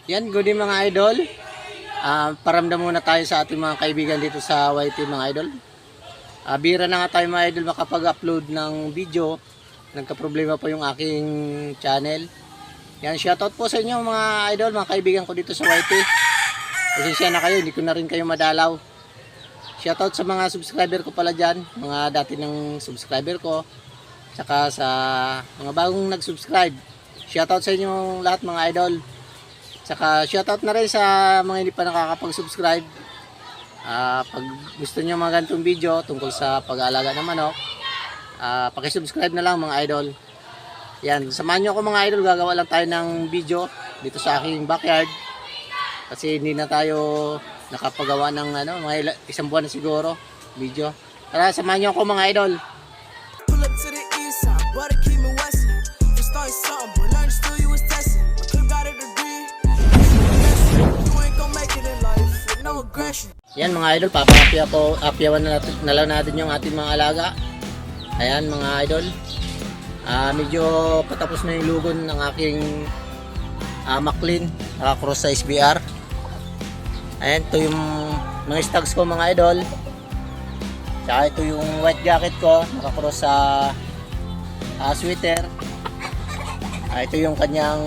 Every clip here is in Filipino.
Yan, good day mga idol. Paramdam muna tayo sa ating mga kaibigan dito sa YT mga idol. Bira na nga tayo mga idol makapag-upload ng video. Nagka-problema po yung aking channel. Yan, shoutout po sa inyo mga idol, mga kaibigan ko dito sa YT. Pasensya na kayo, hindi ko na rin kayo madalaw. Shoutout sa mga subscriber ko pala dyan, mga dati ng subscriber ko. Tsaka sa mga bagong nag-subscribe. Shoutout sa inyo lahat mga idol. Tsaka shoutout na rin sa mga hindi pa nakakapag-subscribe. Pag gusto niyo mga ganitong video tungkol sa pag-aalaga ng manok, paki-subscribe na lang mga idol. Yan, samahan niyo ako mga idol, gagawa lang tayo ng video dito sa aking backyard. Kasi hindi na tayo nakapagawa ng mga isang buwan na siguro video. Tara, samahan niyo ako mga idol. Pull up to the east side, but keep me westin'. You started something, but learn still you was testing. I could've got a degree. You ain't gon' make it in life with no aggression. Yan mga idol, papapyawan na lang natin yung ating mga alaga. Ayan mga idol. Medyo patapos na yung lugon ng aking Maclean, cross sa SBR. Ayan, ito yung mga stags ko mga idol. Tsaka ito yung white jacket ko, nakakross sa sweater. Ito yung kanyang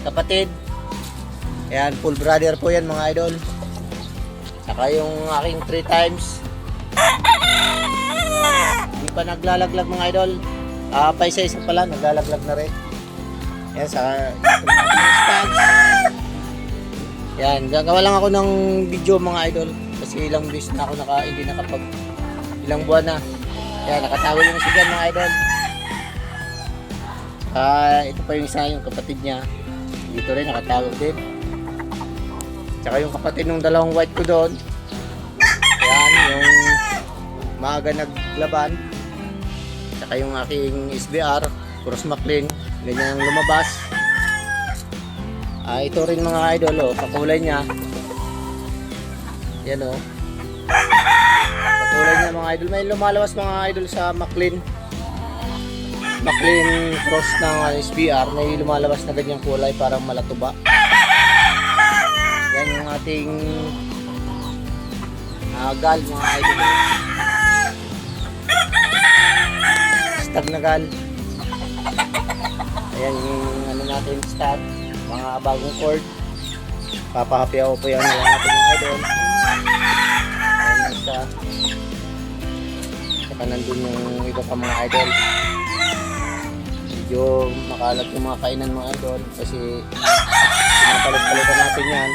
kapatid. Ayan, full brother po yan mga idol. Tsaka yung aking 3 times. Hindi pa naglalaglag mga idol. Pa isa-isa pala, naglalaglag na rin. Ayan, sa stags. Yan, gagawa lang ako ng video mga idol. Kasi ilang beses na ako hindi nakapag ilang buwan na. Yan, nakatago yung isa dyan mga idol. Ito pa yung isa, yung kapatid niya. Dito rin, nakatago din. Tsaka yung kapatid ng dalawang white ko doon. Yan, yung maaga naglaban. Tsaka yung aking SBR, Cross Maclean. Ganyan ang lumabas. Ito rin mga idol, pakulay niya. Yan pakulay niya mga idol. May lumalabas mga idol sa Maclean cross ng SBR. May lumalabas na ganyang kulay, parang malatuba. Yan yung ating gal mga idol. Stag na gal. Ayan yung natin stag. Mga bagong cord. Papahapyaw po yan ng ating mga idol. Ayan isa. Saka nandun yung iba pa mga idol. Medyo makalat yung mga kainan mga idol. Kasi pinapalit-palitan natin yan.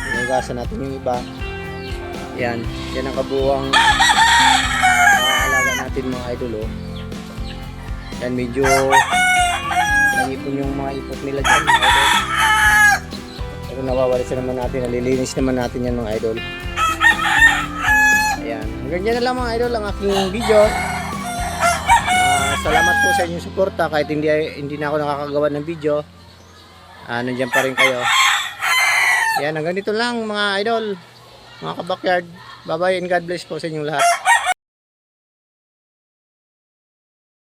Pinugasan natin yung iba. Yan. Yan ang kabuwang alaga natin mga idol. Yan medyo naipon yung mga ipot nila dyan mga idol. Pero nawawalis naman natin, nalilinis naman natin yan mga idol. Ayan, hanggang dyan na lang mga idol ang aking video. Salamat po sa inyong suporta kahit hindi na ako nakakagawa ng video. Nandiyan pa rin kayo. Ayan, hanggang dito lang mga idol, mga kabakyard. Bye bye and God bless po sa inyong lahat.